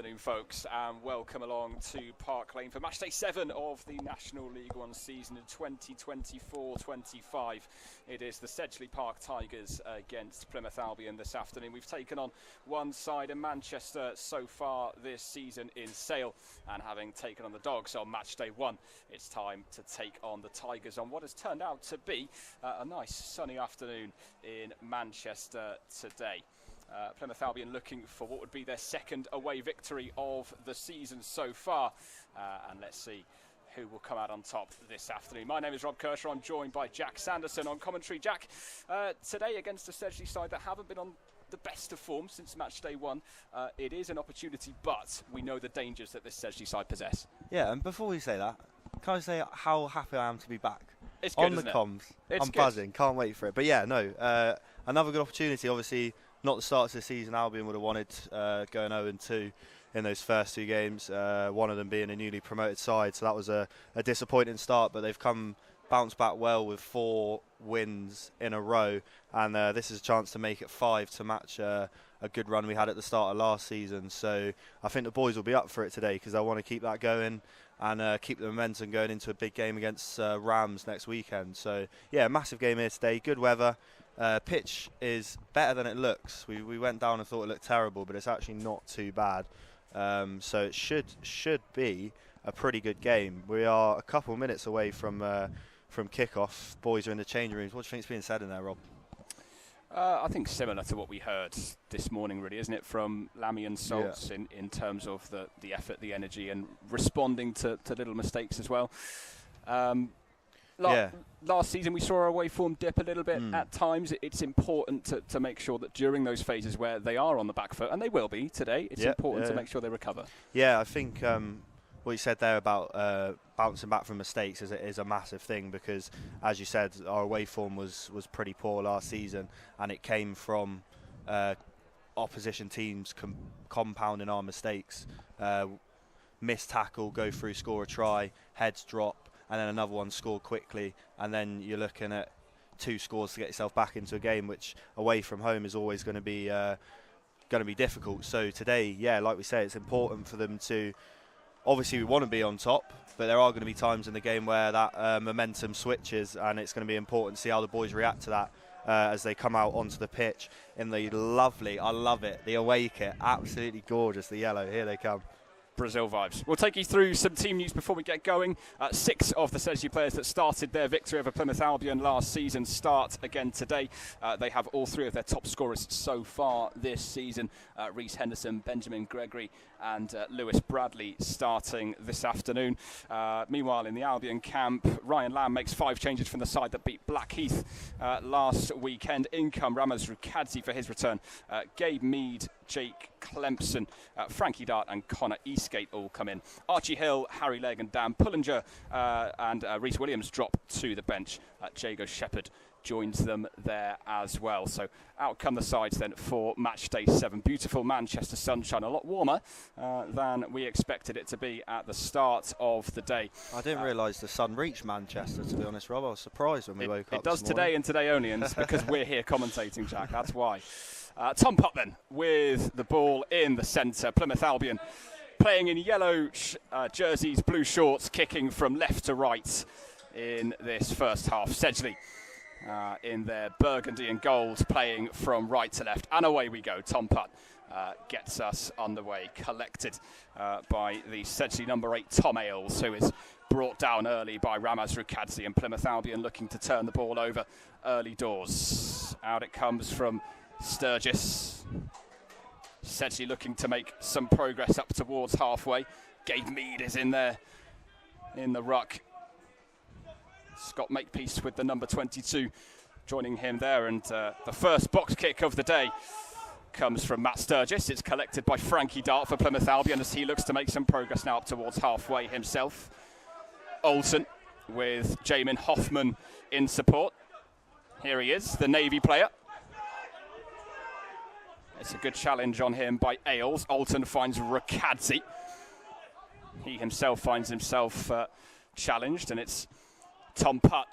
afternoon, folks, and welcome along to Park Lane for match day 7 of the National League One season in 2024-25. It is the Sedgley Park Tigers against Plymouth Albion this afternoon. We've taken on one side in Manchester so far this season in Sale, and having taken on the Dogs on match day 1, it's time to take on the Tigers on what has turned out to be a nice sunny afternoon in Manchester today. Plymouth Albion looking for what would be their second away victory of the season so far. And let's see who will come out on top this afternoon. My name is Rob Kershaw. I'm joined by Jack Sanderson on commentary. Jack, today against the Sedgley side that haven't been on the best of form since match day 1, it is an opportunity, but we know the dangers that this Sedgley side possess. Yeah, and before we say that, can I say how happy I am to be back? It's good, on the comms. I'm buzzing, can't wait for it. But yeah, no, another good opportunity. Obviously, not the start of the season Albion would have wanted, going 0-2 in those first 2 games, one of them being a newly promoted side, so that was a disappointing start, but they've bounced back well with 4 wins in a row, and this is a chance to make it 5 to match a good run we had at the start of last season. So I think the boys will be up for it today because they'll want to keep that going and keep the momentum going into a big game against Rams next weekend. So yeah, massive game here today, good weather. Pitch is better than it looks. We went down and thought it looked terrible, but it's actually not too bad. So it should be a pretty good game. We are a couple of minutes away from kickoff. Boys are in the changing rooms. What do you think's being said in there, Rob? I think similar to what we heard this morning, really, isn't it, from Lammy and Salts, in terms of the effort, the energy, and responding to little mistakes as well. Last season we saw our away form dip a little bit at times. It's important to make sure that during those phases where they are on the back foot, and they will be today, it's important to make sure they recover. Yeah, I think what you said there about bouncing back from mistakes is a massive thing, because, as you said, our away form was pretty poor last season, and it came from opposition teams compounding our mistakes. Miss tackle, go through, score a try, heads drop, and then another one scored quickly, and then you're looking at 2 scores to get yourself back into a game, which away from home is always going to be difficult. So today, like we say, it's important for them to. Obviously, we want to be on top, but there are going to be times in the game where that momentum switches, and it's going to be important to see how the boys react to that as they come out onto the pitch in the lovely, I love it, the away kit, absolutely gorgeous, the yellow. Here they come. Brazil vibes. We'll take you through some team news before we get going. 6 of the Sedgley players that started their victory over Plymouth Albion last season start again today. They have all 3 of their top scorers so far this season. Reece Henderson, Benjamin Gregory and Lewis Bradley starting this afternoon. Meanwhile, in the Albion camp, Ryan Lamb makes 5 changes from the side that beat Blackheath last weekend. In come Ramaz Rukadzi for his return. Gabe Mead, Jake Clempson, Frankie Dart and Connor Eastgate all come in. Archie Hill, Harry Legg and Dan Pullinger and Rhys Williams drop to the bench. Jago Shepherd joins them there as well. So out come the sides then for match day 7. Beautiful Manchester sunshine, a lot warmer than we expected it to be at the start of the day. I didn't realise the sun reached Manchester, to be honest, Rob. I was surprised when we woke up. It does today and today only, and it's because we're here commentating, Jack, that's why. Tom Putman with the ball in the centre. Plymouth Albion playing in yellow jerseys, blue shorts, kicking from left to right in this first half. Sedgley in their burgundy and gold, playing from right to left. And away we go. Tom Putt gets us underway, collected by the Sedgley number 8, Tom Ailes, who is brought down early by Ramaz Rukadzi, and Plymouth Albion looking to turn the ball over early doors. Out it comes from Sturgis. Sedgley looking to make some progress up towards halfway. Gabe Mead is in there in the ruck. Scott Makepeace with the number 22 joining him there, and the first box kick of the day comes from Matt Sturgis. It's collected by Frankie Dart for Plymouth Albion as he looks to make some progress now up towards halfway himself. Olsen with Jamin Hoffman in support. Here he is, the Navy player. It's a good challenge on him by Ailes. Alton finds Rukadzi. He himself finds himself challenged, and it's Tom Putt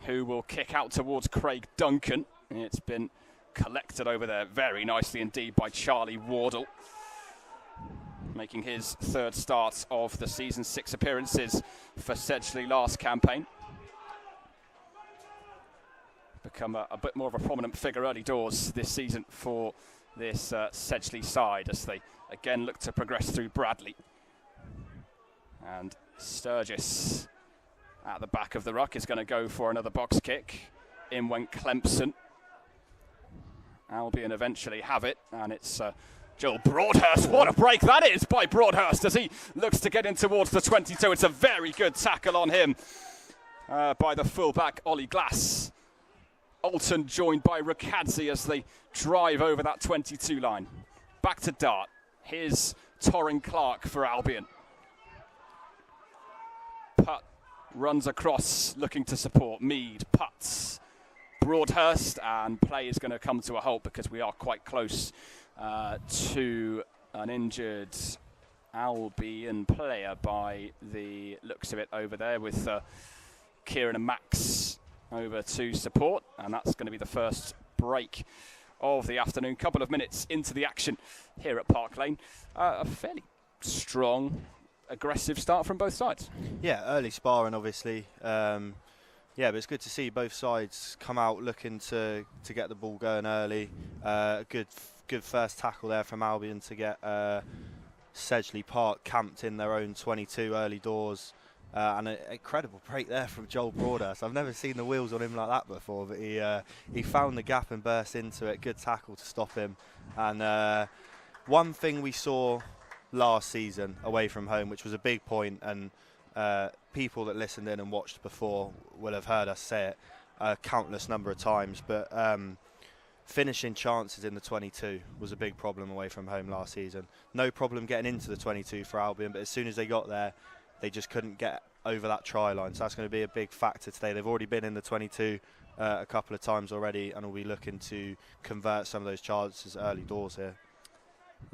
who will kick out towards Craig Duncan. It's been collected over there very nicely indeed by Charlie Wardle. making his third start of the season, 6 appearances for Sedgley last campaign. Become a bit more of a prominent figure early doors this season for this Sedgley side as they again look to progress through Bradley. And Sturgis at the back of the ruck is going to go for another box kick. In went Clempson. Albion eventually have it, and it's Joel Broadhurst. What a break that is by Broadhurst as he looks to get in towards the 22. It's a very good tackle on him by the fullback, Ollie Glass. Alton joined by Rukadze as they drive over that 22 line. Back to Dart. Here's Torrin Clark for Albion. Putt runs across looking to support. Mead puts. Broadhurst, and play is going to come to a halt because we are quite close to an injured Albion player by the looks of it over there with Kieran and Max over to support, and that's going to be the first break of the afternoon. Couple of minutes into the action here at Park Lane. A fairly strong, aggressive start from both sides. Yeah, early sparring obviously. Yeah, but it's good to see both sides come out looking to get the ball going early. Good first tackle there from Albion to get Sedgley Park camped in their own 22 early doors. And an incredible break there from Joel Broadhurst. I've never seen the wheels on him like that before, but he found the gap and burst into it. Good tackle to stop him. And one thing we saw last season away from home, which was a big point, and people that listened in and watched before will have heard us say it a countless number of times, but finishing chances in the 22 was a big problem away from home last season. No problem getting into the 22 for Albion, but as soon as they got there, they just couldn't get over that try line. So that's going to be a big factor today. They've already been in the 22 a couple of times already, and will be looking to convert some of those chances early doors here.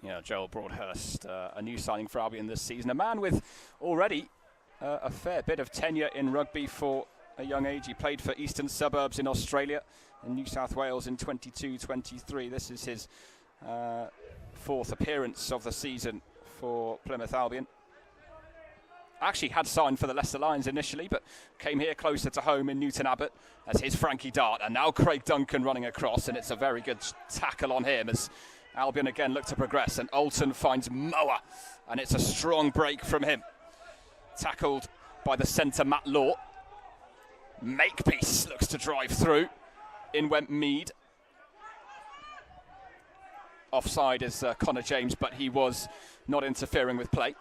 Yeah, Joel Broadhurst, a new signing for Albion this season. A man with already a fair bit of tenure in rugby for a young age. He played for Eastern Suburbs in Australia and New South Wales in 22-23. This is his fourth appearance of the season for Plymouth Albion. Actually had signed for the Leicester Lions initially, but came here closer to home in Newton Abbot as his Frankie Dart. And now Craig Duncan running across, and it's a very good tackle on him as Albion again look to progress. And Alton finds Moa, and it's a strong break from him. Tackled by the centre, Matt Law. Makepeace looks to drive through. In went Mead. Offside is Connor James, but he was not interfering with play.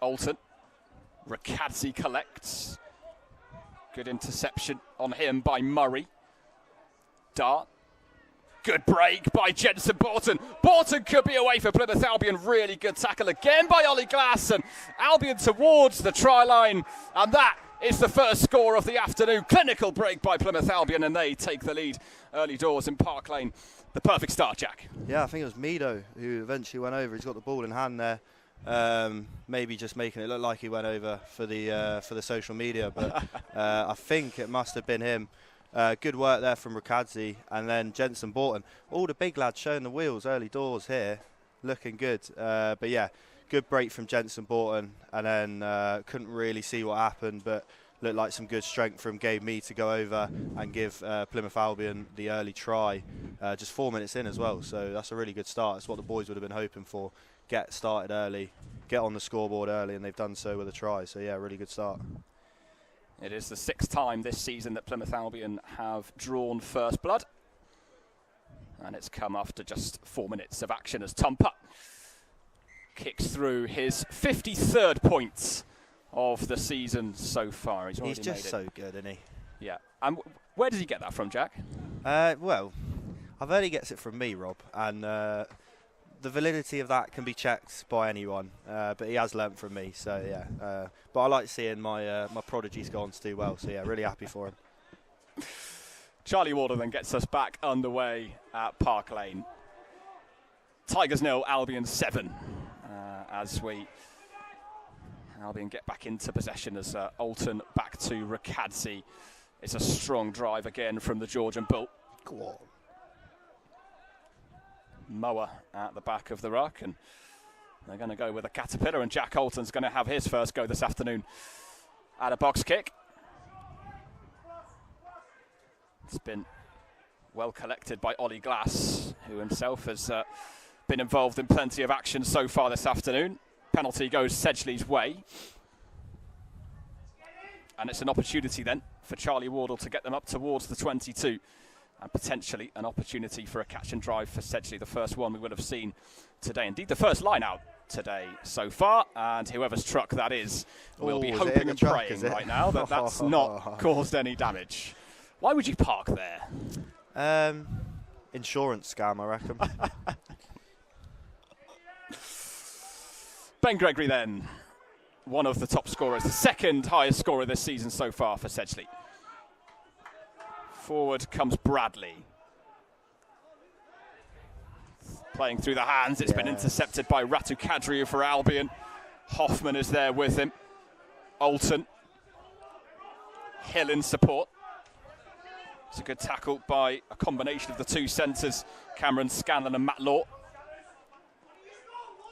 Alton. Rukadze collects. Good interception on him by Murray. Dart. Good break by Jensen Borton. Borton could be away for Plymouth Albion. Really good tackle again by Ollie Glass. And Albion towards the try line. And that is the first score of the afternoon. Clinical break by Plymouth Albion, and they take the lead early doors in Park Lane. The perfect start, Jack. Yeah, I think it was Mido who eventually went over. He's got the ball in hand there. Maybe just making it look like he went over for the social media, but I think it must have been him. Good work there from Rukadze, and then Jensen Borton. All the big lads showing the wheels early doors here, looking good. But yeah, good break from Jensen Borton, and then couldn't really see what happened, but looked like some good strength from Gabe Mead to go over and give Plymouth Albion the early try, just 4 minutes in as well. So that's a really good start. It's what the boys would have been hoping for. Get started early, get on the scoreboard early, and they've done so with a try. So yeah, really good start. It is the 6th time this season that Plymouth Albion have drawn first blood. And it's come after just 4 minutes of action as Tom Putt kicks through his 53rd point of the season so far. He's just made so good, isn't he? Yeah. And where does he get that from, Jack? Well, I've heard he gets it from me, Rob. And the validity of that can be checked by anyone, but he has learnt from me, so yeah. But I like seeing my prodigies go on to do well, so yeah, really happy for him. Charlie Warder then gets us back underway at Park Lane. Tigers 0, Albion 7, as Albion get back into possession as Alton back to Rukadze. It's a strong drive again from the Georgian Bull. Go on. mower at the back of the ruck, and they're going to go with a caterpillar, and Jack Holton's going to have his first go this afternoon at a box kick. It's been well collected by Ollie Glass, who himself has been involved in plenty of action so far this afternoon. Penalty goes Sedgley's way. And it's an opportunity then for Charlie Wardle to get them up towards the 22, and potentially an opportunity for a catch and drive for Sedgley, the first one we would have seen today. Indeed, the first line out today so far, and whoever's truck that is will be hoping and praying right now that that's not caused any damage. Why would you park there? Insurance scam, I reckon. Ben Gregory then, one of the top scorers, the second highest scorer this season so far for Sedgley. Forward comes Bradley. Playing through the hands, it's been intercepted by Ratu Kadriou for Albion. Hoffman is there with him. Alton. Hill in support. It's a good tackle by a combination of the two centres, Cameron Scanlon and Matt Law.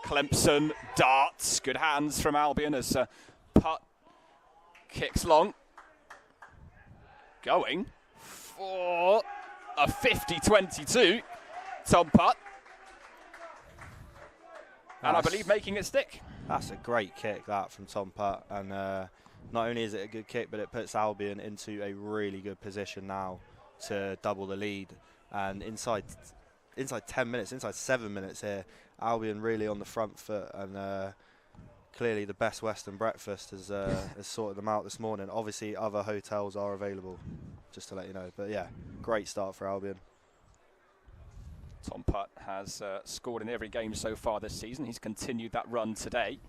Clempson darts, good hands from Albion as Putt kicks long. Going for a 50-22, Tom Putt. And I believe making it stick. That's a great kick, that, from Tom Putt. And not only is it a good kick, but it puts Albion into a really good position now to double the lead. And inside 10 minutes, inside 7 minutes here, Albion really on the front foot, and clearly the Best Western Breakfast has sorted them out this morning. Obviously, other hotels are available, just to let you know. But yeah, great start for Albion. Tom Putt has scored in every game so far this season. He's continued that run today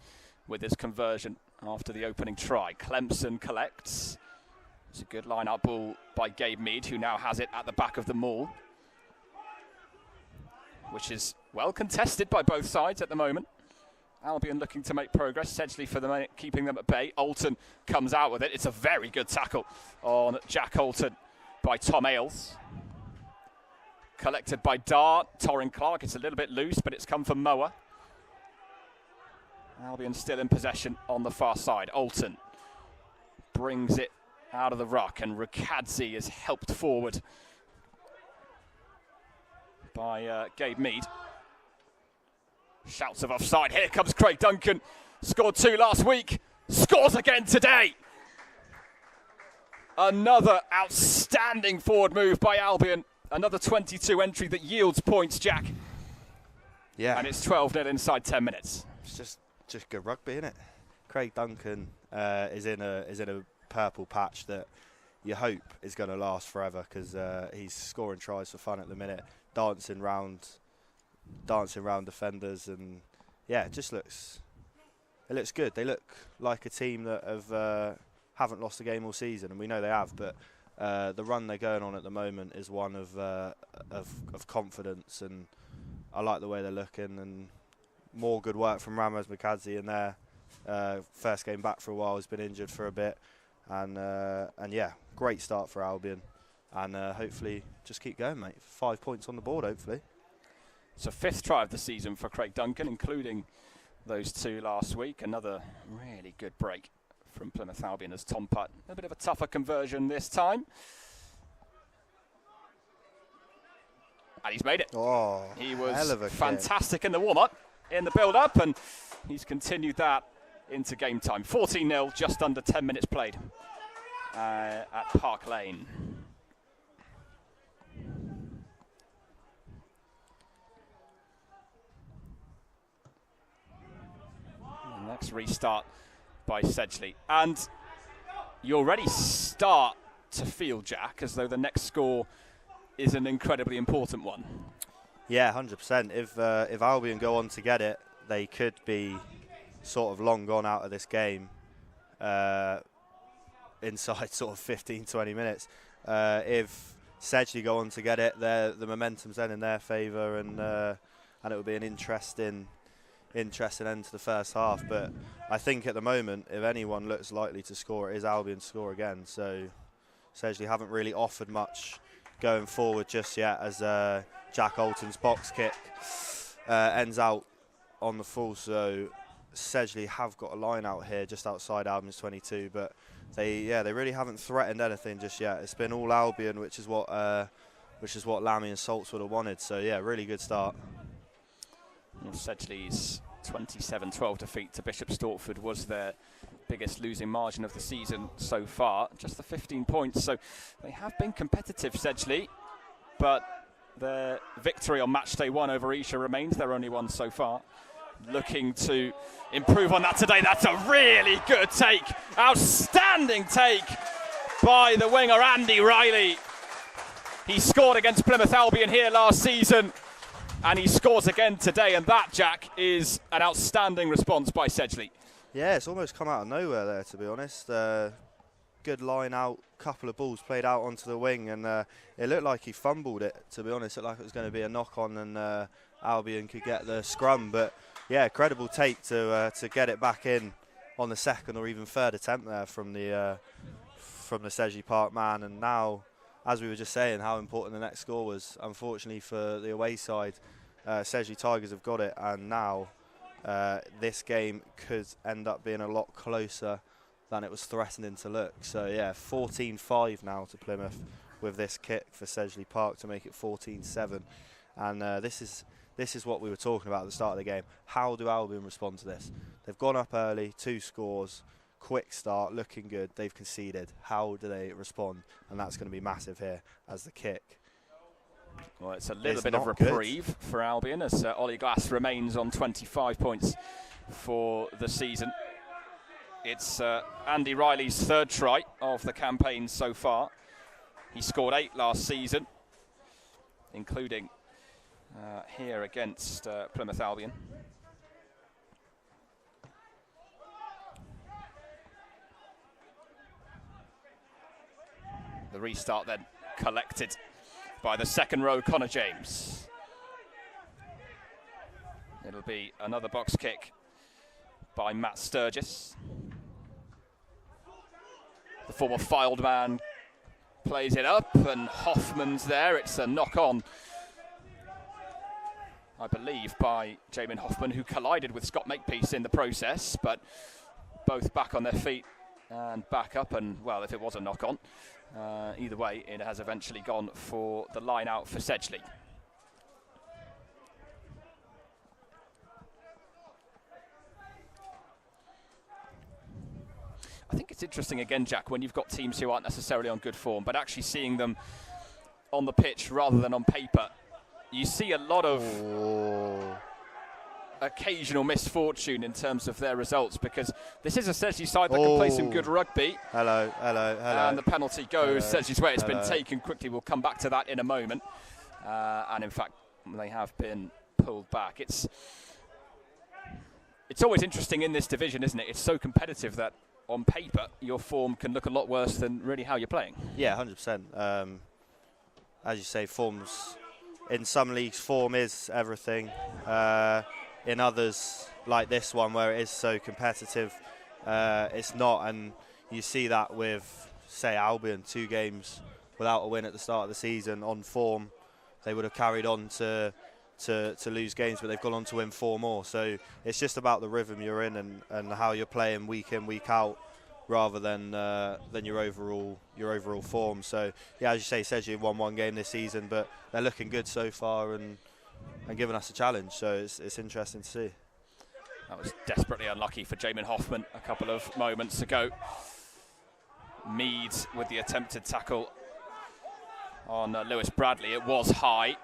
with his conversion after the opening try. Clemson collects. It's a good line-up ball by Gabe Mead, who now has it at the back of the maul, which is well contested by both sides at the moment. Albion looking to make progress. Sedgley for the minute, keeping them at bay. Alton comes out with it. It's a very good tackle on Jack Alton by Tom Ailes. Collected by Dart. Torrin Clark. It's a little bit loose, but it's come from Moa. Albion still in possession on the far side. Alton brings it out of the ruck, and Rukadze is helped forward by Gabe Mead. Shouts of offside. Here comes Craig Duncan. Scored 2 last week. Scores again today. Another outstanding forward move by Albion. Another 22 entry that yields points, Jack. Yeah. And it's 12-0 inside 10 minutes. It's just good rugby, isn't it? Craig Duncan is in a purple patch that you hope is going to last forever, because he's scoring tries for fun at the minute, dancing round defenders, and yeah, it looks good. They look like a team that haven't lost a game all season, and we know they have, but the run they're going on at the moment is one of confidence, and I like the way they're looking. And more good work from Ramos Mukadze in there. First game back for a while, has been injured for a bit, and yeah, great start for Albion, and hopefully just keep going, mate. 5 points on the board, hopefully. It's a 5th try of the season for Craig Duncan, including those 2 last week. Another really good break from Plymouth Albion as Tom Putt. A bit of a tougher conversion this time. And he's made it. Oh, he was hell of a fantastic kick in the warm-up, in the build-up, and he's continued that into game time. 14-0, just under 10 minutes played at Park Lane. Next restart by Sedgley. And you already start to feel, Jack, as though the next score is an incredibly important one. Yeah, 100%. If Albion go on to get it, they could be sort of long gone out of this game inside sort of 15, 20 minutes. If Sedgley go on to get it, the momentum's then in their favour, and it will be an interesting end to the first half. But I think at the moment, if anyone looks likely to score, it is Albion to score again. So Sedgley haven't really offered much going forward just yet, as Jack Alton's box kick ends out on the full, so Sedgley have got a line out here just outside Albion's 22, but they really haven't threatened anything just yet. It's been all Albion, which is what Lammy and Salts would have wanted. So yeah, really good start. Sedgley's 27-12 defeat to Bishop Stortford was their biggest losing margin of the season so far, just the 15 points. So they have been competitive, Sedgley, but their victory on match day 1 over Esher remains their only one so far. Looking to improve on that today. That's a really good take. Outstanding take by the winger Andy Riley. He scored against Plymouth Albion here last season, and he scores again today, and that, Jack, is an outstanding response by Sedgley. Yeah, it's almost come out of nowhere there, to be honest. Good line out, couple of balls played out onto the wing, and it looked like he fumbled it, to be honest. It looked like it was going to be a knock-on, and Albion could get the scrum. But yeah, credible take to get it back in on the second or even third attempt there from the Sedgley Park man. And now, as we were just saying, how important the next score was. Unfortunately for the away side, Sedgley Tigers have got it, and now this game could end up being a lot closer than it was threatening to look. So yeah, 14-5 now to Plymouth with this kick for Sedgley Park to make it 14-7. And this is what we were talking about at the start of the game. How do Albion respond to this? They've gone up early, 2 scores, quick start, looking good. They've conceded. How do they respond? And that's going to be massive here as the kick. Well, it's a little bit of reprieve for Albion as Ollie Glass remains on 25 points for the season. It's Andy Riley's 3rd try of the campaign so far. He scored 8 last season, including here against Plymouth Albion. The restart then collected by the second row, Connor James. It'll be another box kick by Matt Sturgis. The former Filed man plays it up, and Hoffman's there. It's a knock-on, I believe, by Jamin Hoffman, who collided with Scott Makepeace in the process, but both back on their feet and back up, and, well, if it was a knock-on, either way, it has eventually gone for the line out for Sedgley. I think it's interesting again, Jack, when you've got teams who aren't necessarily on good form, but actually seeing them on the pitch rather than on paper, you see a lot of occasional misfortune in terms of their results, because this is a Sedgley side that can play some good rugby. Hello. And the penalty goes Sedgley's way. It's been taken quickly. We'll come back to that in a moment. And in fact, they have been pulled back. It's always interesting in this division, isn't it? It's so competitive that on paper, your form can look a lot worse than really how you're playing. Yeah, 100%. As you say, forms in some leagues, form is everything. In others, like this one, where it is so competitive, it's not. And you see that with, say, Albion, 2 games without a win at the start of the season. On form, they would have carried on to lose games, but they've gone on to win 4 more. So it's just about the rhythm you're in and how you're playing week in, week out, rather than your overall form. So yeah, as you say, Sedgley won 1 game this season, but they're looking good so far and giving us a challenge. So it's interesting to see. That was desperately unlucky for Jamin Hoffman a couple of moments ago. Mead with the attempted tackle on Lewis Bradley. It was high.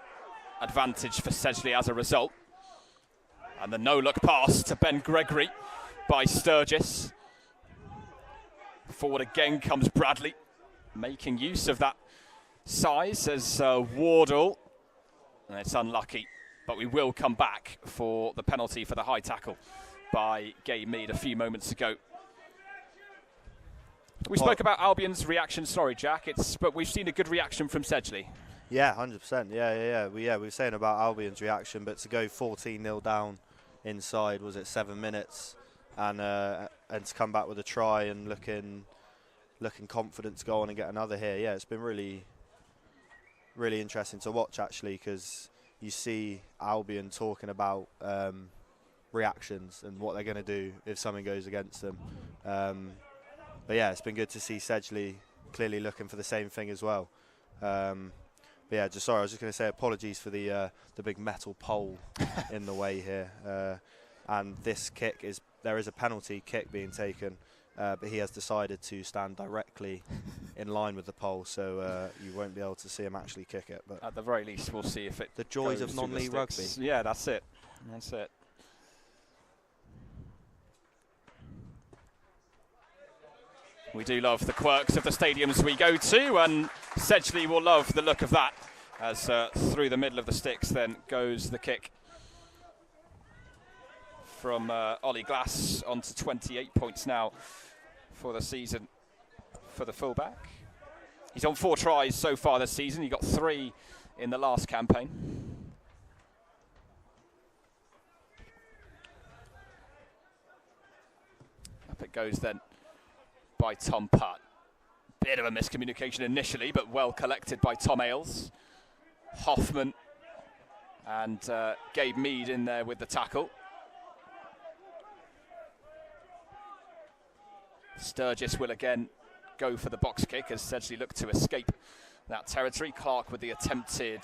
Advantage for Sedgley as a result. And the no-look pass to Ben Gregory by Sturgis. Forward again comes Bradley, making use of that size as Wardle. And it's unlucky, but we will come back for the penalty for the high tackle by Gay Mead a few moments ago. We spoke about Albion's reaction. Sorry, Jack. But we've seen a good reaction from Sedgley. Yeah, 100%. Yeah. We were saying about Albion's reaction, but to go 14-0 down inside, was it 7 minutes, and to come back with a try and looking confident to go on and get another here. Yeah, it's been really, really interesting to watch actually, because you see Albion talking about reactions and what they're going to do if something goes against them. But yeah, it's been good to see Sedgley clearly looking for the same thing as well. But yeah, I was just going to say apologies for the big metal pole in the way here. And this kick there is a penalty kick being taken, but he has decided to stand directly in line with the pole, so you won't be able to see him actually kick it. But at the very least, we'll see if it. The joys of non-league rugby. Yeah, that's it. That's it. We do love the quirks of the stadiums we go to, and Sedgley will love the look of that as through the middle of the sticks then goes the kick from Ollie Glass onto 28 points now for the season for the fullback. He's on 4 tries so far this season. He got 3 in the last campaign. Up it goes then by Tom Putt. Bit of a miscommunication initially, but well collected by Tom Ailes. Hoffman and Gabe Mead in there with the tackle. Sturgis will again go for the box kick as Sedgley look to escape that territory. Clark with the attempted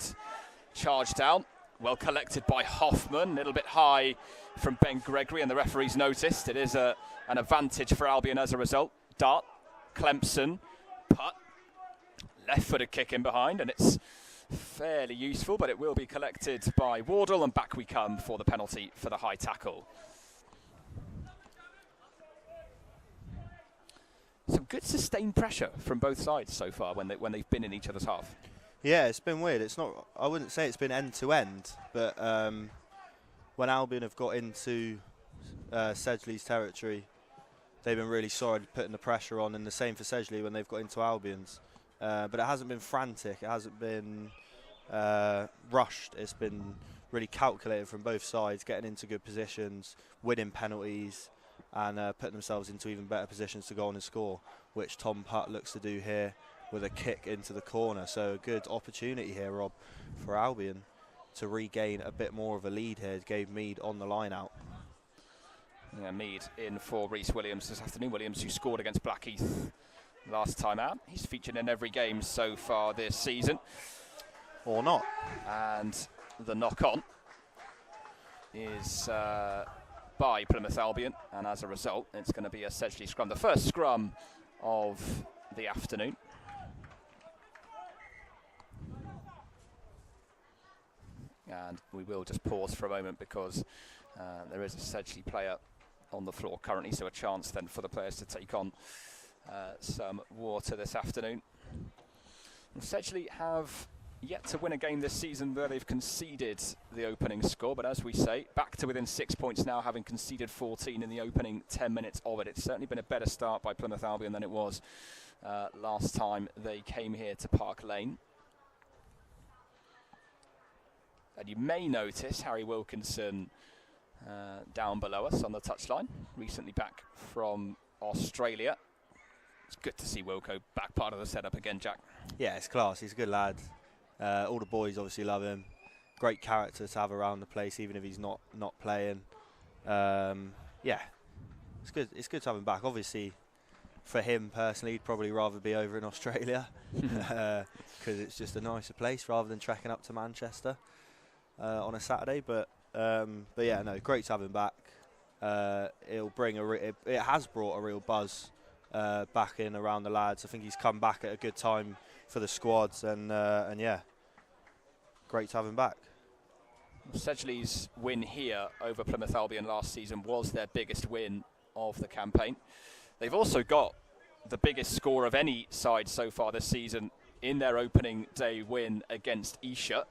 charge down. Well collected by Hoffman, a little bit high from Ben Gregory, and the referees noticed. It is an advantage for Albion as a result. Dart, Clemson, Putt, left-footed kick in behind, and it's fairly useful, but it will be collected by Wardle, and back we come for the penalty for the high tackle. Some good sustained pressure from both sides so far when they've been in each other's half. Yeah, it's been weird. It's not. I wouldn't say it's been end to end, but when Albion have got into Sedgley's territory, they've been really solid putting the pressure on, and the same for Sedgley when they've got into Albion's. But it hasn't been frantic. It hasn't been rushed. It's been really calculated from both sides, getting into good positions, winning penalties, and putting themselves into even better positions to go on and score, which Tom Putt looks to do here with a kick into the corner. So a good opportunity here, Rob, for Albion to regain a bit more of a lead here. Gave Mead on the line out. Yeah, Mead in for Rhys Williams this afternoon. Williams, who scored against Blackheath last time out. He's featured in every game so far this season. Or not. And the knock-on is by Plymouth Albion, and as a result, it's going to be a Sedgley scrum. The first scrum of the afternoon. And we will just pause for a moment because there is a Sedgley player on the floor currently, so a chance then for the players to take on some water this afternoon. And Sedgley have yet to win a game this season where they've conceded the opening score, but as we say, back to within 6 points now, having conceded 14 in the opening 10 minutes of it. It's certainly been a better start by Plymouth Albion than it was last time they came here to Park Lane. And you may notice Harry Wilkinson down below us on the touchline, recently back from Australia. It's good to see Wilco back part of the setup again, Jack. Yeah, it's class. He's a good lad. All the boys obviously love him. Great character to have around the place, even if he's not playing. Yeah, it's good. It's good to have him back. Obviously, for him personally, he'd probably rather be over in Australia because it's just a nicer place rather than trekking up to Manchester on a Saturday. But yeah, no, great to have him back. It'll bring it has brought a real buzz back in around the lads. I think he's come back at a good time for the squads, and yeah, great to have him back. Sedgley's win here over Plymouth Albion last season was their biggest win of the campaign. They've also got the biggest score of any side so far this season in their opening day win against Esher,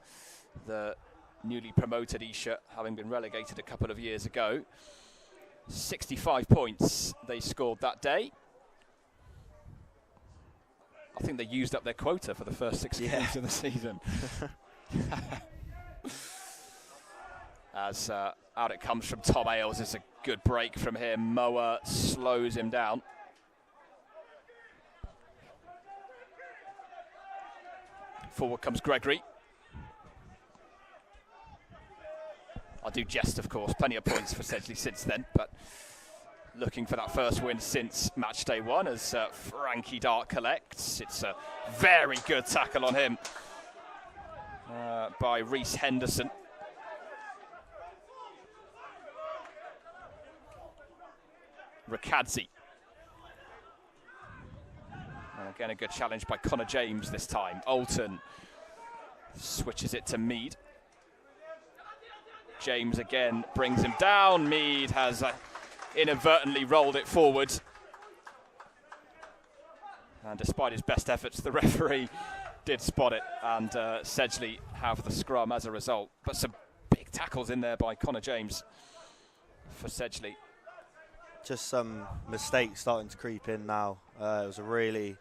the newly promoted Esher, having been relegated a couple of years ago. 65 points they scored that day. I think they used up their quota for the first 6 games of the season. As out it comes from Tom Ailes. It's a good break from him. Moa slows him down. Forward comes Gregory. I do jest, of course. Plenty of points for Sedgley since then, but looking for that first win since match day 1 as Frankie Dart collects. It's a very good tackle on him by Reese Henderson. Ricadzi. And again, a good challenge by Connor James this time. Alton switches it to Mead. James again brings him down. Mead has inadvertently rolled it forward. And despite his best efforts, the referee did spot it, and Sedgley have the scrum as a result. But some big tackles in there by Connor James for Sedgley. Just some mistakes starting to creep in now. It was a really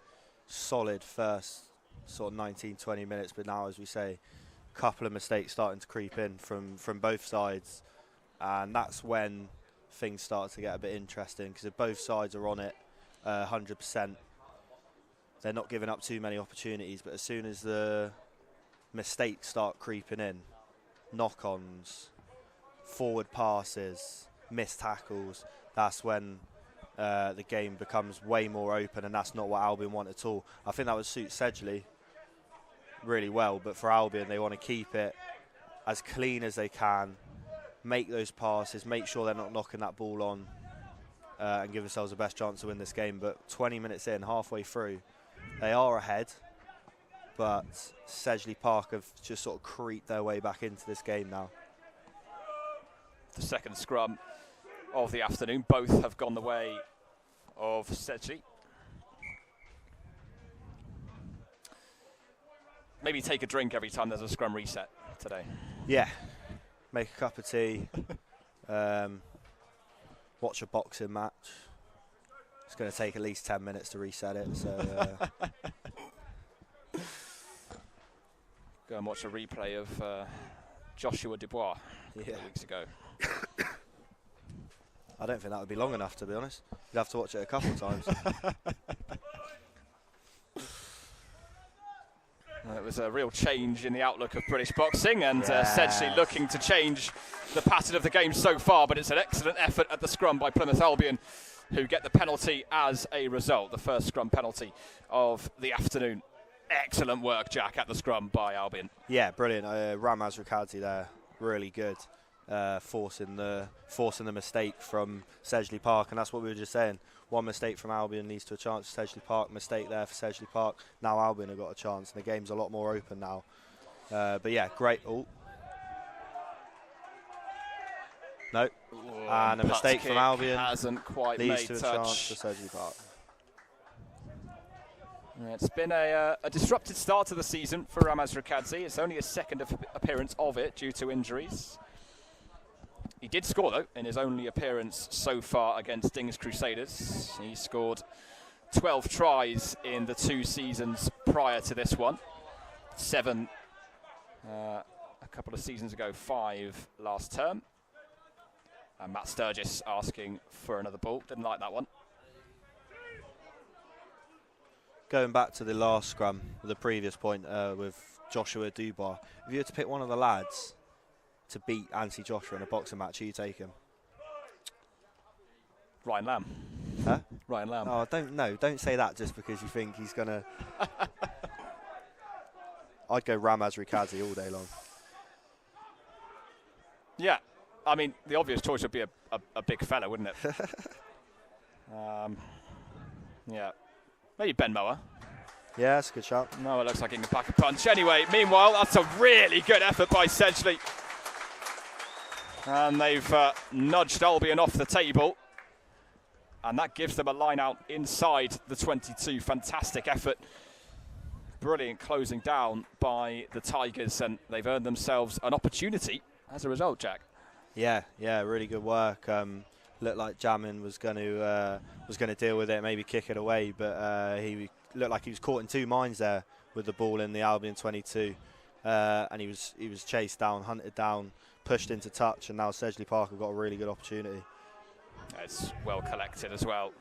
solid first sort of 19-20 minutes, but now, as we say, a couple of mistakes starting to creep in from both sides, and that's when things start to get a bit interesting, because if both sides are on it 100%, they're not giving up too many opportunities. But as soon as the mistakes start creeping in, knock-ons, forward passes, missed tackles, that's when the game becomes way more open, and that's not what Albion want at all. I think that would suit Sedgley really well, but for Albion, they want to keep it as clean as they can, make those passes, make sure they're not knocking that ball on, and give themselves the best chance to win this game. But 20 minutes in, halfway through, they are ahead, but Sedgley Park have just sort of creeped their way back into this game now. The second scrum of the afternoon, both have gone the way of Sedgley. Maybe take a drink every time there's a scrum reset today. Yeah, make a cup of tea, watch a boxing match. It's going to take at least 10 minutes to reset it, so go and watch a replay of Joshua Dubois a couple of weeks ago. I don't think that would be long enough, to be honest. You'd have to watch it a couple of times. It was a real change in the outlook of British boxing, and Sedgley looking to change the pattern of the game so far, but it's an excellent effort at the scrum by Plymouth Albion, who get the penalty as a result, the first scrum penalty of the afternoon. Excellent work, Jack, at the scrum by Albion. Yeah, brilliant. Ramaz Ricadzi there, really good, forcing the mistake from Sedgley Park, and that's what we were just saying. One mistake from Albion leads to a chance for Sedgley Park, mistake there for Sedgley Park. Now Albion have got a chance, and the game's a lot more open now. But yeah, great. No. And a mistake from Albion hasn't quite leads made to a touch. chance for Sedgley Park. It's been a disrupted start to the season for Ramaz Ricadzi. It's only his second appearance of it due to injuries. He did score, though, in his only appearance so far against Dings Crusaders. He scored 12 tries in the 2 seasons prior to this one. 7 a couple of seasons ago, 5 last term. And Matt Sturgis asking for another ball. Didn't like that one. Going back to the last scrum, the previous point with Joshua Dubois, if you were to pick one of the lads to beat Anthony Joshua in a boxing match, who you take him? Ryan Lamb. Huh? Ryan Lamb. Oh, don't say that just because you think he's going to... I'd go Ramaz Ricadzi all day long. Yeah, I mean, the obvious choice would be a big fella, wouldn't it? Yeah. Maybe Ben Mower. Yeah, that's a good shot. No, it looks like he can pack a punch. Anyway, meanwhile, that's a really good effort by Sedgley. And they've nudged Albion off the table. And that gives them a line out inside the 22. Fantastic effort. Brilliant closing down by the Tigers, and they've earned themselves an opportunity as a result, Jack. Yeah, really good work. Looked like Jamin was going to deal with it, maybe kick it away, but he looked like he was caught in 2 minds there with the ball in the Albion 22, and he was chased down, hunted down, pushed into touch, and now Sedgley Park have got a really good opportunity. It's well collected as well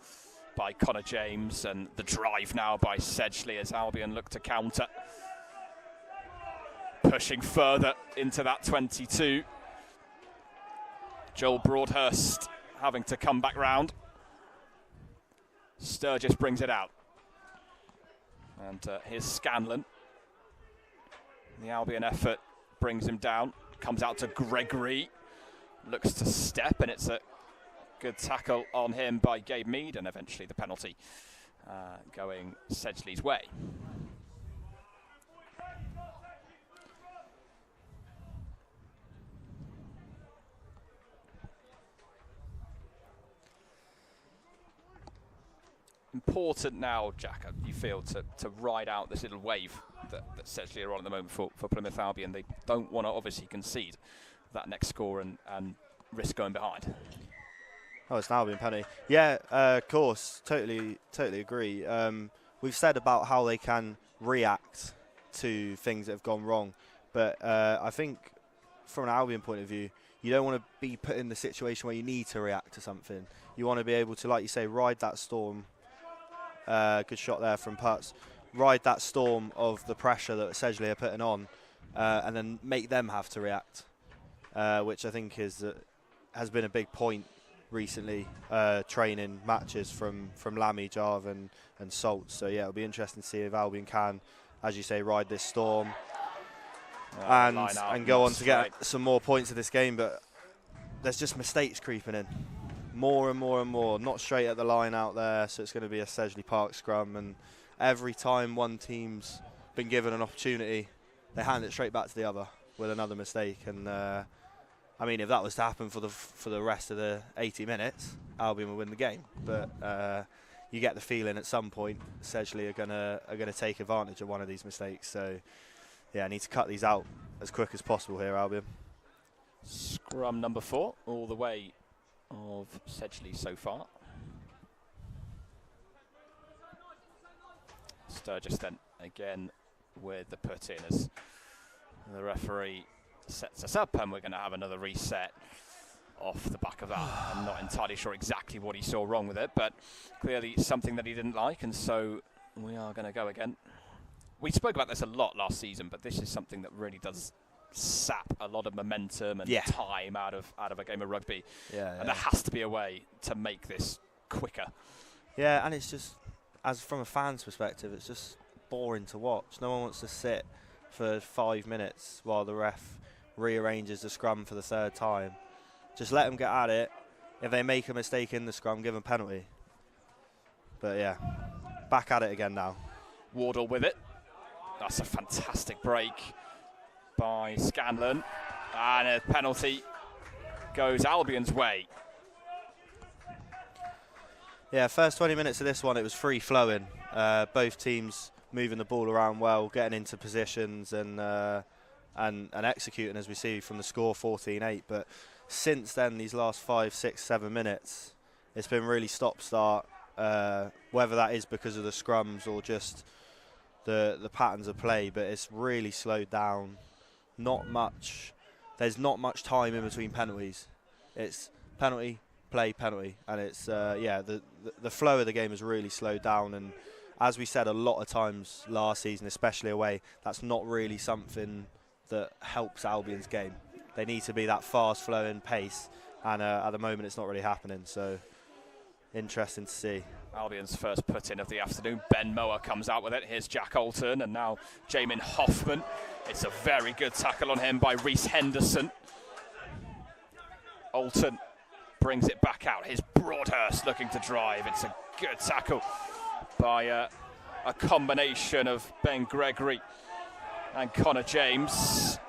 by Connor James, and the drive now by Sedgley as Albion look to counter. Pushing further into that 22. Joel Broadhurst having to come back round. Sturgis brings it out. And here's Scanlon. The Albion effort brings him down. Comes out to Gregory. Looks to step, and it's a good tackle on him by Gabe Mead, and eventually the penalty going Sedgley's way. Important now, Jack, you feel, to ride out this little wave that Sedgley are on at the moment for Plymouth Albion. They don't want to obviously concede that next score and risk going behind. Oh, it's an Albion penalty. Yeah, of course, totally agree. We've said about how they can react to things that have gone wrong, but I think from an Albion point of view, you don't want to be put in the situation where you need to react to something. You want to be able to, like you say, ride that storm. Good shot there from Putz. Ride that storm of the pressure that Sedgley are putting on, and then make them have to react, which I think has been a big point recently, training matches from Lammy, Jarvan and Salt. So yeah, it'll be interesting to see if Albion can, as you say, ride this storm and go on to get some more points of this game. But there's just mistakes creeping in. More and more and more, not straight at the line out there, so it's going to be a Sedgley Park scrum, and every time one team's been given an opportunity, they hand it straight back to the other with another mistake. And I mean, if that was to happen for the rest of the 80 minutes, Albion will win the game. But you get the feeling at some point Sedgley are gonna take advantage of one of these mistakes. So yeah, I need to cut these out as quick as possible here, Albion. Scrum number 4, all the way of Sedgley so far. Sturgis then again with the put in as the referee sets us up, and we're going to have another reset off the back of that. I'm not entirely sure exactly what he saw wrong with it, but clearly something that he didn't like, and so we are going to go again. We spoke about this a lot last season, but this is something that really does sap a lot of momentum and time out of a game of rugby. And there has to be a way to make this quicker. Yeah, and it's just, as from a fan's perspective, it's just boring to watch. No one wants to sit for 5 minutes while the ref rearranges the scrum for the 3rd time. Just let them get at it. If they make a mistake in the scrum, give them a penalty. But yeah, back at it again now. Wardle with it. That's a fantastic break by Scanlon, and a penalty goes Albion's way. Yeah, first 20 minutes of this one, it was free flowing. Both teams moving the ball around well, getting into positions and executing, as we see from the score, 14-8. But since then, these last 5, 6, 7 minutes, it's been really stop-start. Whether that is because of the scrums or just the patterns of play, but it's really slowed down. There's not much time in between penalties. It's penalty, play, penalty, and it's the flow of the game has really slowed down. And as we said a lot of times last season, especially away, that's not really something that helps Albion's game. They need to be that fast flowing pace, and at the moment it's not really happening. So interesting to see. Albion's first put-in of the afternoon. Ben Mower comes out with it. Here's Jack Alton, and now Jamin Hoffman. It's a very good tackle on him by Reese Henderson. Alton brings it back out. Here's Broadhurst looking to drive. It's a good tackle by a combination of Ben Gregory and Connor James.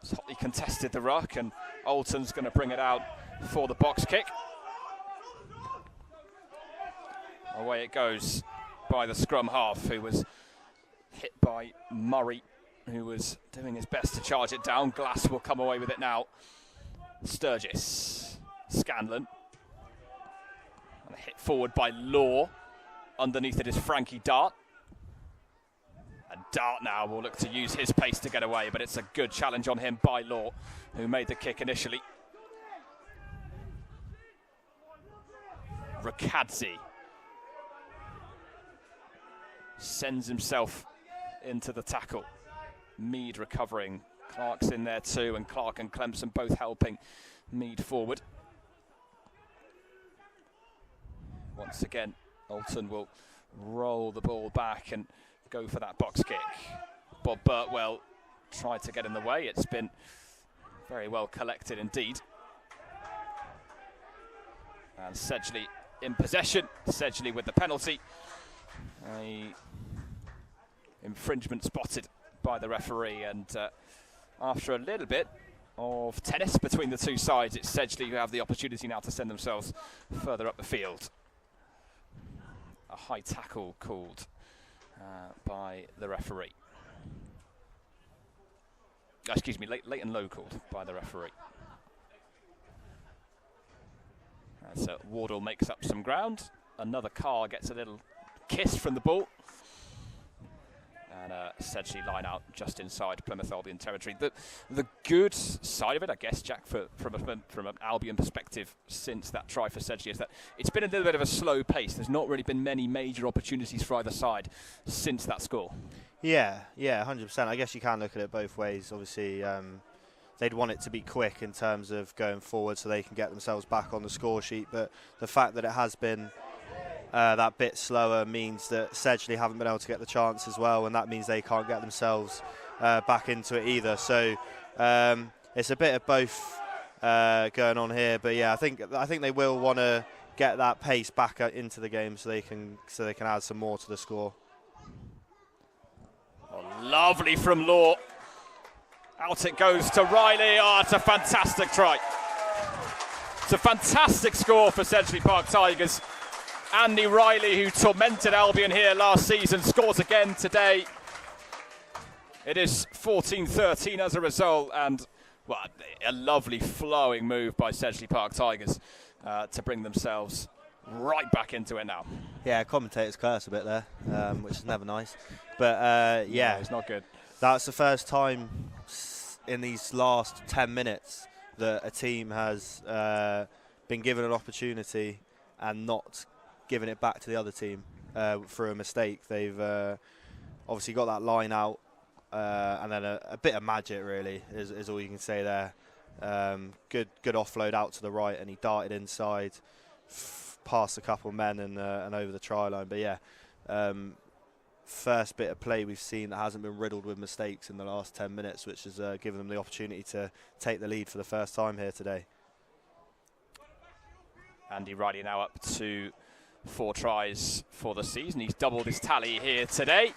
It's hotly contested the ruck, and Alton's going to bring it out for the box kick. Away it goes by the scrum half, who was hit by Murray, who was doing his best to charge it down. Glass will come away with it now. Sturgis, Scanlon, and a hit forward by Law. Underneath it is Frankie Dart. And Dart now will look to use his pace to get away, but it's a good challenge on him by Law, who made the kick initially. Rakadzi sends himself into the tackle. Mead recovering Clark's in there too, and Clark and Clemson both helping Mead forward. Once again, Alton will roll the ball back and go for that box kick. Bob Burtwell tried to get in the way. It's been very well collected indeed. And Sedgley in possession. Sedgley with the penalty. A infringement spotted by the referee, and after a little bit of tennis between the two sides, it's Sedgley who have the opportunity now to send themselves further up the field. A high tackle called by the referee. Excuse me, late and low called by the referee. So Wardle makes up some ground. Another Carr gets a little kiss from the ball. And Sedgley line out just inside Plymouth Albion territory. The good side of it, I guess, Jack, from an Albion perspective since that try for Sedgley, is that it's been a little bit of a slow pace. There's not really been many major opportunities for either side since that score. Yeah, 100%. I guess you can look at it both ways. Obviously, they'd want it to be quick in terms of going forward so they can get themselves back on the score sheet. But the fact that it has been that bit slower means that Sedgley haven't been able to get the chance as well, and that means they can't get themselves back into it either. So it's a bit of both going on here. But yeah, I think they will want to get that pace back into the game so they can add some more to the score. Oh, lovely from Law. Out it goes to Riley. Oh, it's a fantastic try. It's a fantastic score for Sedgley Park Tigers. Andy Riley, who tormented Albion here last season, scores again today. It is 14-13 as a result, and well, a lovely flowing move by Sedgley Park Tigers to bring themselves right back into it now. Yeah, commentators curse a bit there, which is never nice. But yeah, no, it's not good. That's the first time in these last 10 minutes that a team has been given an opportunity and not given it back to the other team through a mistake. They've obviously got that line out, and then a bit of magic really is all you can say there. Good offload out to the right, and he darted inside, past a couple of men and over the try line. But yeah, first bit of play we've seen that hasn't been riddled with mistakes in the last 10 minutes, which has given them the opportunity to take the lead for the first time here today. Andy Riley now up to 4 tries for the season. He's doubled his tally here today.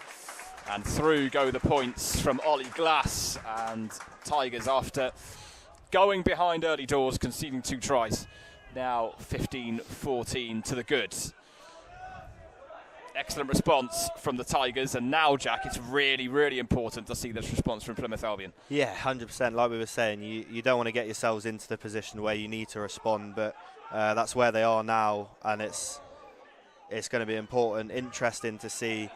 And through go the points from Ollie Glass, and Tigers, after going behind early doors, conceding 2 tries, now 15-14 to the good. Excellent response from the Tigers, and now, Jack, it's really, really important to see this response from Plymouth Albion. Yeah, 100%. Like we were saying, you don't want to get yourselves into the position where you need to respond, but that's where they are now, and it's going to be important, interesting to see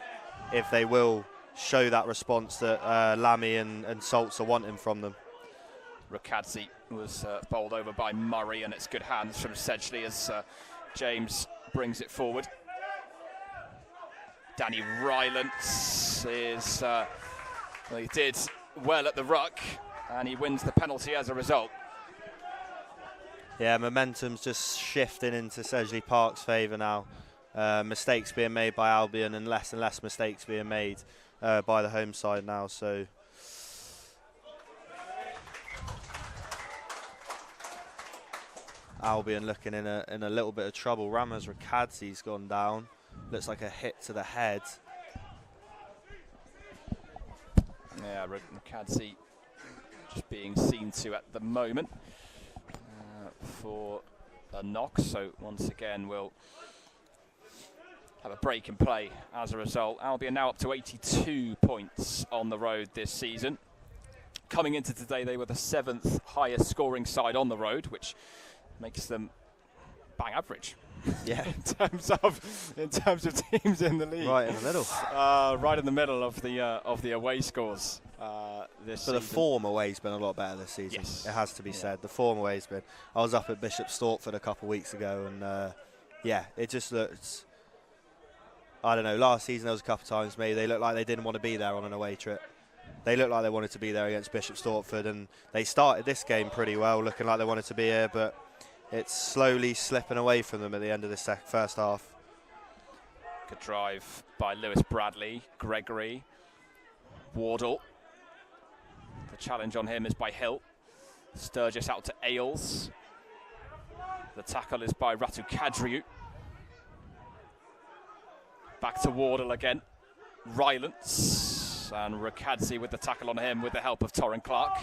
if they will show that response that Lammy and Saltz are wanting from them. Rukadze was bowled over by Murray, and it's good hands from Sedgley as James brings it forward. Danny Rylance is, well, he did well at the ruck, and he wins the penalty as a result. Yeah, momentum's just shifting into Sedgley Park's favour now. Mistakes being made by Albion, and less mistakes being made by the home side now. So Albion looking in a little bit of trouble. Ramaz Rukadze's gone down. Looks like a hit to the head. Yeah, Rukadze just being seen to at the moment for a knock. So once again, we'll have a break in play as a result. Albion now up to 82 points on the road this season. Coming into today, they were the 7th highest scoring side on the road, which makes them bang average. Yeah, in terms of teams in the league, right in the middle, right in the middle of the away scores this season. But the form away's been a lot better this season. Yes. It has to be said. The form away's been. I was up at Bishop Stortford a couple of weeks ago, and yeah, it just looked. I don't know. Last season there was a couple of times maybe they looked like they didn't want to be there on an away trip. they looked like they wanted to be there against Bishop Stortford, and they started this game pretty well, looking like they wanted to be here, but it's slowly slipping away from them at the end of this first half. Good drive by Lewis Bradley, Gregory, Wardle. The challenge on him is by Hill. Sturgis out to Ailes. The tackle is by Ratu Kadriou. Back to Wardle again. Rylance and Rakadzi with the tackle on him with the help of Torrin Clark.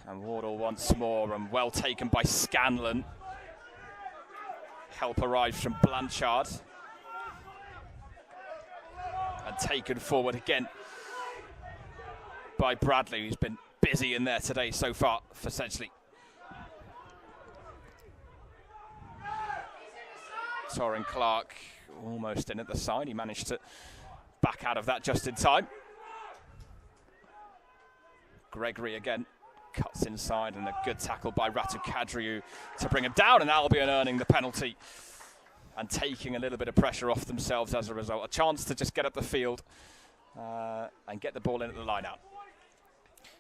And Wardle once more, and well taken by Scanlon. Help arrives from Blanchard. And taken forward again by Bradley, who's been busy in there today so far for Sedgley. Torrin Clark almost in at the side. He managed to back out of that just in time. Gregory again cuts inside, and a good tackle by Ratu Kadriou to bring him down, and Albion earning the penalty and taking a little bit of pressure off themselves as a result. A chance to just get up the field and get the ball in at the line-out.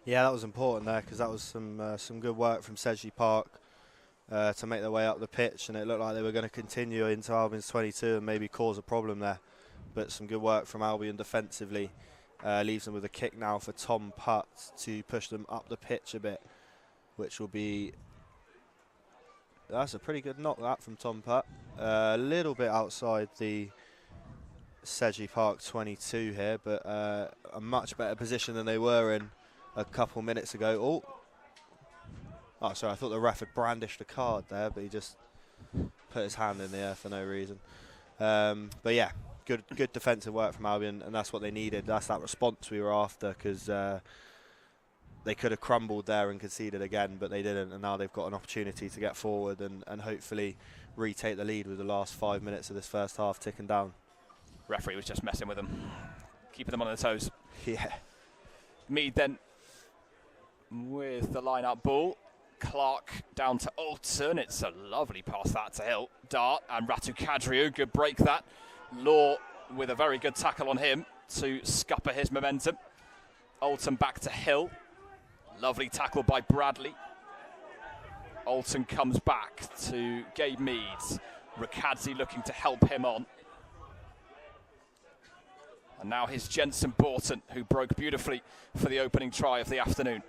Yeah, that was important there, because that was some good work from Sedgley Park to make their way up the pitch, and it looked like they were going to continue into Albion's 22 and maybe cause a problem there. But some good work from Albion defensively. Leaves them with a kick now for Tom Putt to push them up the pitch a bit, which will be... That's a pretty good knock, that, from Tom Putt. A little bit outside the Sedgley Park 22 here, but a much better position than they were in a couple minutes ago. Oh, sorry, I thought the ref had brandished a card there, but he just put his hand in the air for no reason. But yeah, good defensive work from Albion, and that's what they needed. That's that response we were after, because they could have crumbled there and conceded again, but they didn't, and now they've got an opportunity to get forward and hopefully retake the lead with the last 5 minutes of this first half ticking down. Referee was just messing with them, keeping them on their toes. Yeah. Mead then with the line-up ball. Clark down to Alton. It's a lovely pass that to Hill. Dart and Ratu Kadriou, good break that. Law with a very good tackle on him to scupper his momentum. Alton back to Hill. Lovely tackle by Bradley. Alton comes back to Gabe Mead. Rakadzi looking to help him on. And now here's Jensen Borton, who broke beautifully for the opening try of the afternoon.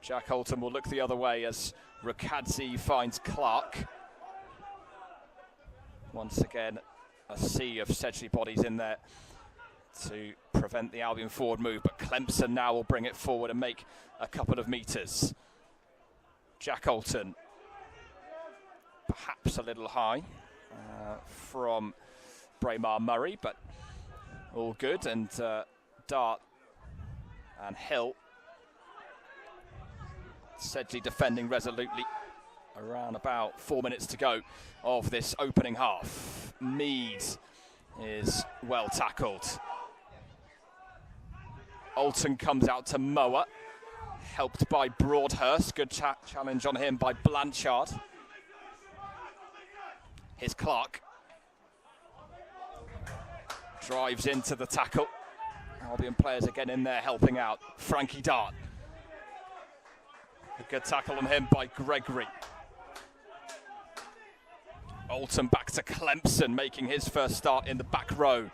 Jack Alton will look the other way as Rakadzi finds Clark. Once again, a sea of Sedgley bodies in there to prevent the Albion forward move, but Clemson now will bring it forward and make a couple of metres. Jack Alton, perhaps a little high from Braemar Murray, but all good. And Dart and Hill. Sedgley defending resolutely. Around about 4 minutes to go of this opening half. Mead is well tackled. Alton comes out to Moa, helped by Broadhurst. Good challenge on him by Blanchard. Here's Clark. Drives into the tackle. Albion players again in there helping out. Frankie Dart. A good tackle on him by Gregory. Alton back to Clemson, making his first start in the back row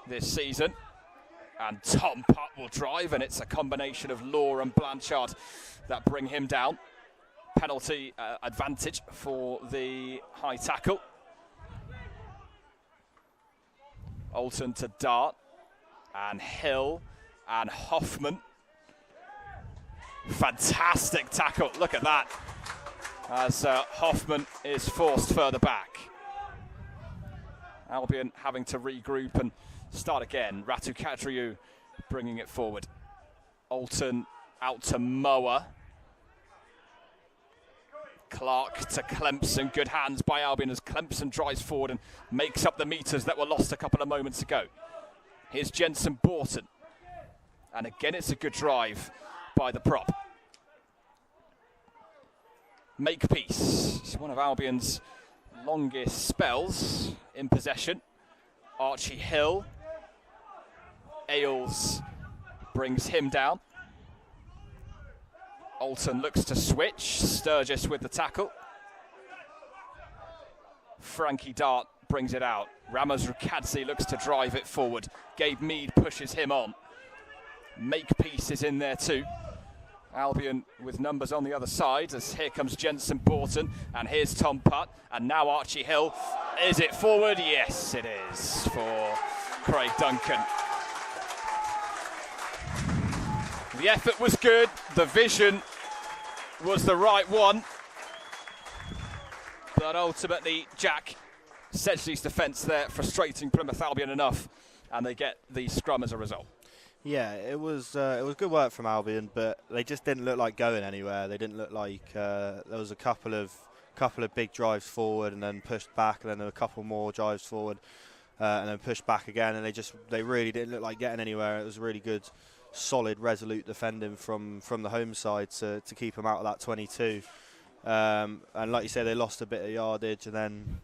this season. And Tom Putt will drive, and it's a combination of Law and Blanchard that bring him down. Penalty advantage for the high tackle. Alton to Dart, and Hill, and Hoffman. Fantastic tackle, look at that, as Hoffman is forced further back. Albion having to regroup and start again. Ratu Kadriou bringing it forward. Alton out to Moa. Clark to Clemson. Good hands by Albion as Clemson drives forward and makes up the metres that were lost a couple of moments ago. Here's Jensen Borton. And again, it's a good drive by the prop. Makepeace. It's one of Albion's longest spells in possession. Archie Hill Ailes brings him down. Alton looks to switch. Sturgis with the tackle. Frankie Dart brings it out. Ramos Rukadze looks to drive it forward. Gabe Mead pushes him on. Makepeace is in there too. Albion with numbers on the other side as here comes Jensen Borton and here's Tom Putt and now Archie Hill. Is it forward? Yes, it is for Craig Duncan. The effort was good, the vision was the right one, but ultimately Jack, Sedgley's defence there frustrating Plymouth Albion enough, and they get the scrum as a result. Yeah, it was good work from Albion, but they just didn't look like going anywhere. They didn't look like there was a couple of big drives forward and then pushed back, and then there were a couple more drives forward and then pushed back again, and they really didn't look like getting anywhere. It was really good, solid, resolute defending from the home side to keep them out of that 22. And like you say, they lost a bit of yardage, and then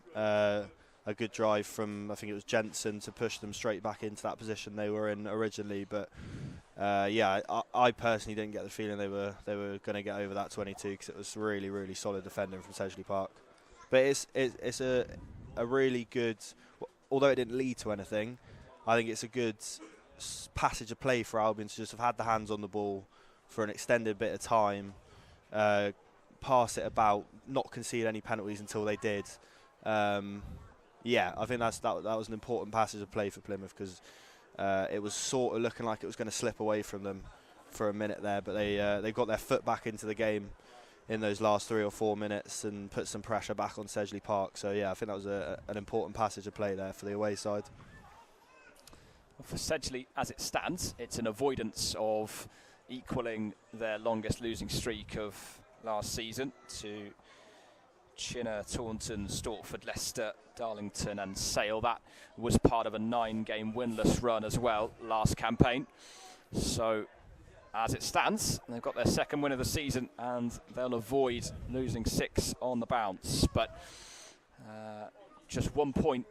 a good drive from, I think it was Jensen, to push them straight back into that position they were in originally. But yeah, I personally didn't get the feeling they were going to get over that 22, because it was really, really solid defending from Sedgley Park. But it's a really good, although it didn't lead to anything, I think it's a good passage of play for Albion to just have had the hands on the ball for an extended bit of time, pass it about, not concede any penalties until they did. Yeah, I think that was an important passage of play for Plymouth, because it was sort of looking like it was going to slip away from them for a minute there, but they got their foot back into the game in those last 3 or 4 minutes and put some pressure back on Sedgley Park. So yeah, I think that was an important passage of play there for the away side. Well, for Sedgley, as it stands, it's an avoidance of equalling their longest losing streak of last season to Chinner, Taunton, Stortford, Leicester, Darlington and Sale. That was part of a 9-game winless run as well last campaign. So as it stands, they've got their second win of the season and they'll avoid losing 6 on the bounce. But just 1 point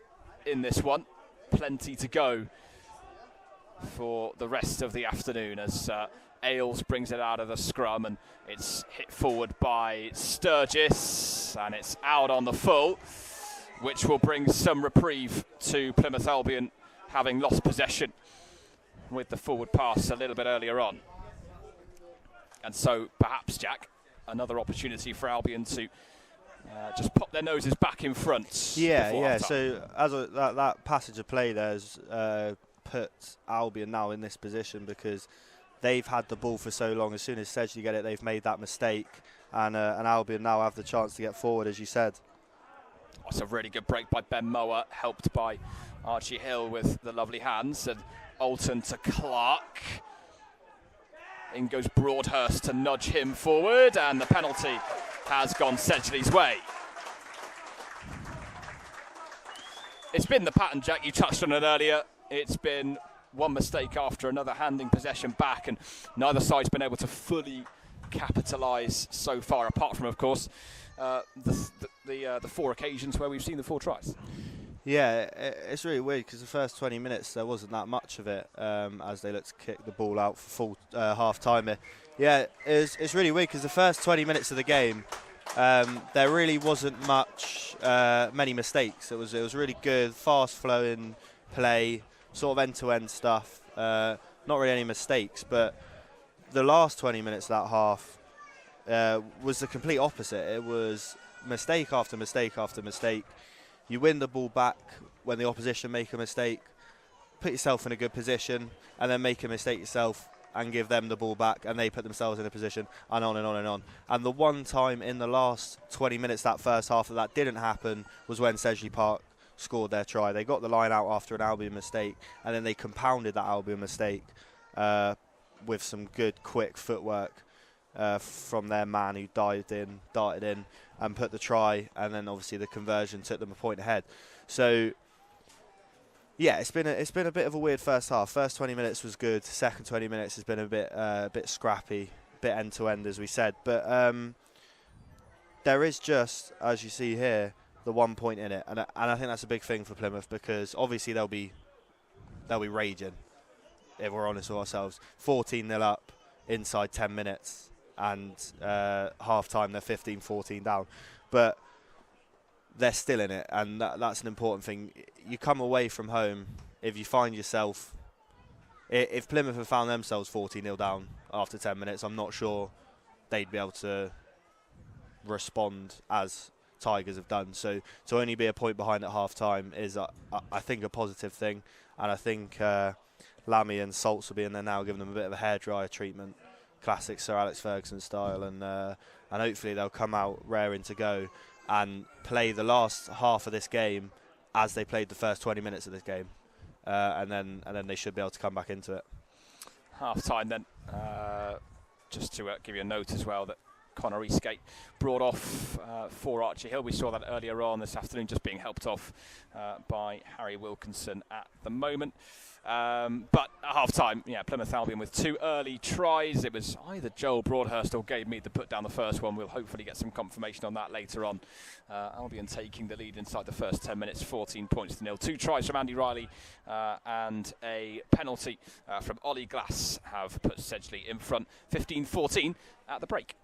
in this one, plenty to go for the rest of the afternoon as Ailes brings it out of the scrum and it's hit forward by Sturgis and it's out on the full, which will bring some reprieve to Plymouth Albion, having lost possession with the forward pass a little bit earlier on. And so perhaps, Jack, another opportunity for Albion to just pop their noses back in front. Yeah. So as that passage of play there has put Albion now in this position, because they've had the ball for so long. As soon as Sedgley get it, they've made that mistake, and Albion now have the chance to get forward, as you said. It's a really good break by Ben Mower, helped by Archie Hill with the lovely hands, and Alton to Clark. In goes Broadhurst to nudge him forward, and the penalty has gone Sedgley's way. It's been the pattern, Jack, you touched on it earlier. It's been one mistake after another, handing possession back, and neither side's been able to fully capitalise so far, apart from, of course, the 4 occasions where we've seen the 4 tries. Yeah, it's really weird, because the first 20 minutes there wasn't that much of it as they looked to kick the ball out for full half-time here. Yeah, it's really weird, because the first 20 minutes of the game there really wasn't many mistakes. It was really good, fast-flowing play, sort of end-to-end stuff. Not really any mistakes, but the last 20 minutes of that half was the complete opposite. It was mistake after mistake after mistake. You win the ball back when the opposition make a mistake, put yourself in a good position, and then make a mistake yourself and give them the ball back, and they put themselves in a position, and on and on and on. And the one time in the last 20 minutes, that first half, that didn't happen was when Sedgley Park scored their try. They got the line out after an Albion mistake, and then they compounded that Albion mistake with some good, quick footwork from their man who darted in and put the try, and then obviously the conversion took them a point ahead. So yeah, it's been a bit of a weird first half. First 20 minutes was good. Second 20 minutes has been a bit scrappy, a bit end to end, as we said. But there is just, as you see here, the 1 point in it, and I think that's a big thing for Plymouth, because obviously they'll be raging. if we're honest with ourselves. 14-0 up inside 10 minutes, and half-time they're 15-14 down. But they're still in it, and that's an important thing. You come away from home, if you find yourself... If Plymouth have found themselves 14-0 down after 10 minutes, I'm not sure they'd be able to respond as Tigers have done. So to only be a point behind at half-time is, I think, a positive thing. And I think Lammy and Salts will be in there now, giving them a bit of a hairdryer treatment, classic Sir Alex Ferguson style. And hopefully they'll come out raring to go and play the last half of this game as they played the first 20 minutes of this game. And then they should be able to come back into it. Half time then. Just to give you a note as well that Connor Eastgate brought off for Archie Hill. We saw that earlier on this afternoon, just being helped off by Harry Wilkinson at the moment. But at half-time, Plymouth Albion with 2 early tries. It was either Joel Broadhurst or Gabe Mead that put down the first one. We'll hopefully get some confirmation on that later on. Albion taking the lead inside the first 10 minutes, 14 points to nil. 2 tries from Andy Riley and a penalty from Ollie Glass have put Sedgley in front, 15-14 at the break.